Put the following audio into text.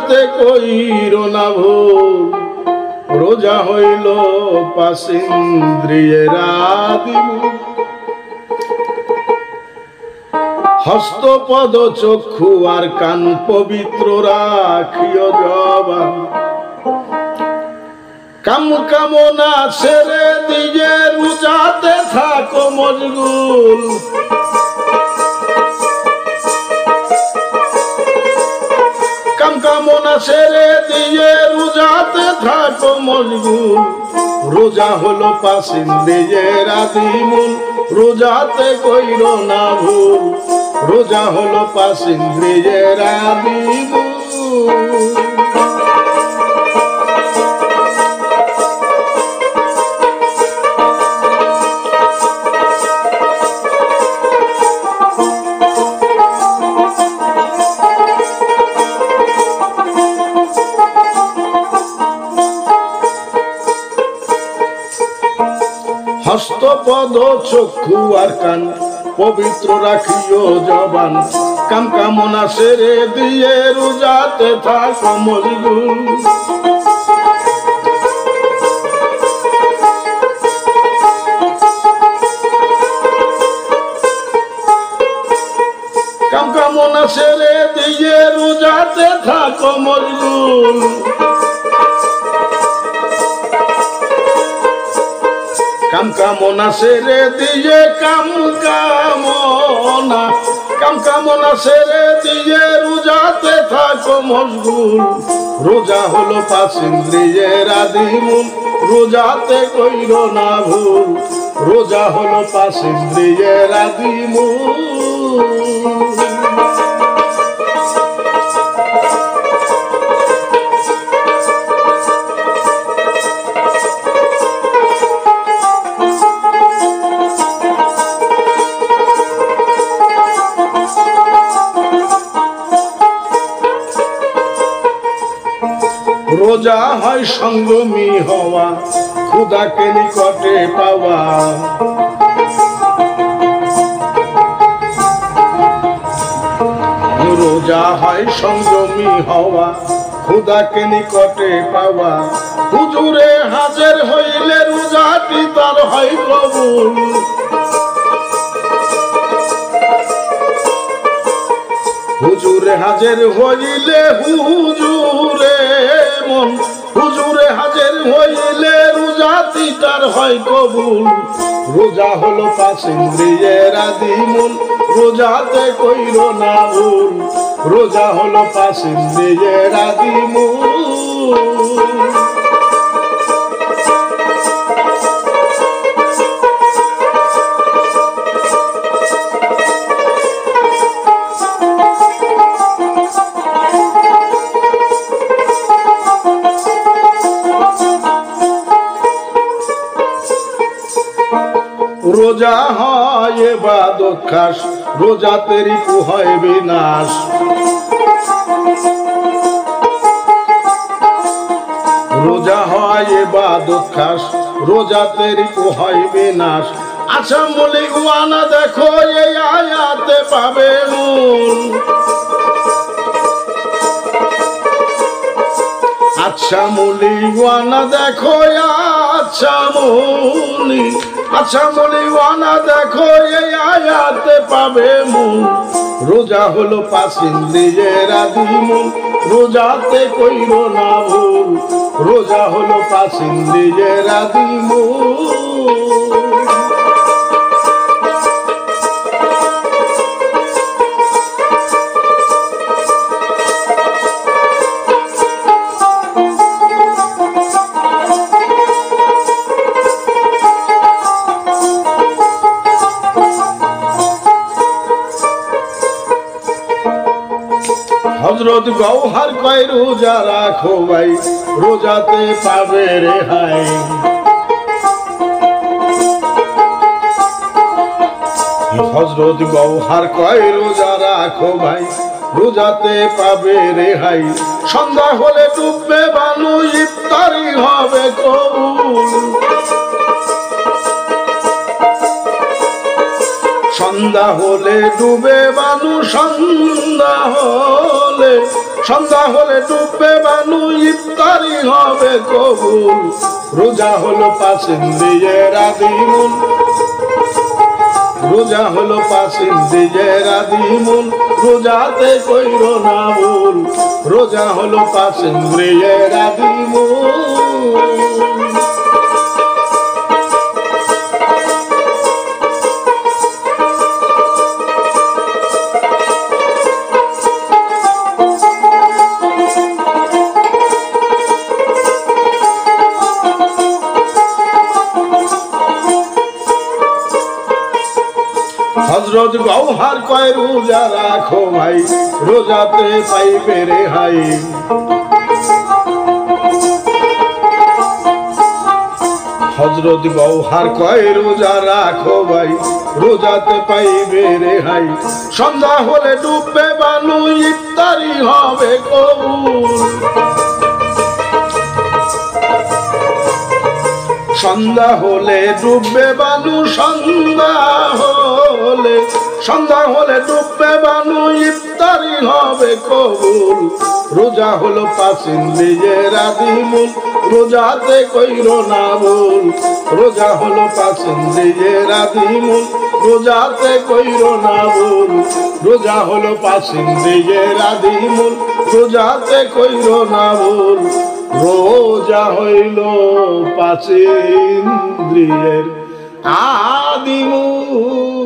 রোজাতে কইর না ভুল রোজা হইল পাশিন্দ্রিয়ের আদিমূল হস্ত পদ চক্ষু আর কান পবিত্র রাখিও জবান কাম কামনা ছেড়ে দিয়ে রোজাতে থাকো মশগুল কাম কামনা ছেড়ে দিয়ে রোজাতে থাকো মশগুল রোজা হলো পাশিন্দ্রিয়ের আদিমূল রোজাতে কইর না ভুল রোজা হলো পাশিন্দ্রিয়ের আদিমূল হস্ত পদ চক্ষু আর কান পবিত্র রাখিও জবান কাম কামনা ছেড়ে দিয়ে রোজাতে থাকো মশগুল কাম কামনা ছেড়ে দিয়ে রোজাতে থাকো মশগুল কাম কামনা ছেড়ে দিয়ে কাম কামনা ছেড়ে দিয়ে রোজাতে থাকো মশগুল রোজা হলো পাশিন্দ্রিয়ের আদিমূল রোজাতে কইর না ভুল রোজা হলো পাশিন্দ্রিয়ের আদিমূল রোজা হয় সঙ্গমী হওয়া খুদাকে নিকটে পাওয়া রোজা হয় সঙ্গমী হওয়া খুদাকে নিকটে পাওয়া হুজুরে হাজির হইলে রোজাটি তার হয় কবুল হুজুরে হাজির হইলে হুজুরে মন হুজুরে হাজির হইলে রোজাটি তার হয় কবুল রোজা হলো পাশিন্দ্রিয়ের আদিমূল রোজাতে কইর না ভুল রোজা হলো পাশিন্দ্রিয়ের আদিমূল রোজা হয় ইবাদত খাস রোজাতে রিপু হয় বিনাশ রোজা হয় ইবাদত খাস রোজাতে রিপু হয় বিনাশ আচ্ছা মলিক ওয়ানা দেখো এই আয়াতে পাবে মূল আচ্ছা মলিক ওয়ানা দেখো আচ্ছা মলি ওয়ানা দেখো এই আয়াতে পাবে মূল রোজা হলো পাশিন্দ্রিয়ের আদিমূল রোজাতে কইর না ভুল রোজা হলো পাশিন্দ্রিয়ের আদিমূল হযরত গওহার কয় রোজা রাখো ভাই রোজাতে পাবে রেহাই হযরত গওহার কয় রোজা রাখো ভাই রোজাতে পাবে রেহাই সন্ধ্যা হলে ডুববে বানু ইফতারি হবে কবুল সন্ধ্যা হলে ডুবে বানু সন্ধ্যা হলে ডুবে বানু ইফতারি হবে কবুল রোজা হলো পাসিন্দিয়ের আদিমুল রোজা হলো পাসিন্দিয়ের আদিমুল রোজাতে কইরো না ভুল রোজা হলো পাসিন্দিয়ের আদিমুল হযরত গওহার কয় রোজা রাখো ভাই রোজাতে পাইবে রেহাই হযরত গওহার কয় রোজা রাখো ভাই রোজাতে পাইবে রেহাই সন্ধ্যা হলে ডুববে বানু ইফতারি হবে কবুল সন্ধ্যা হলে ডুববে বানু সন্ধ্যা হলে ডুববে বানু ইফতারি হবে কবুল রোজা হলো পাসিন্দিয়ের আদিমুল রোজাতে কইরো না ভুল রোজা হলো পাসিন্দিয়ের আদিমুল রোজাতে কইরো না ভুল রোজা হলো পাসিন্দিয়ের আদিমুল রোজাতে কইরো না ভুল রোজা হইল পাসিন্দিয়ের আদিমুল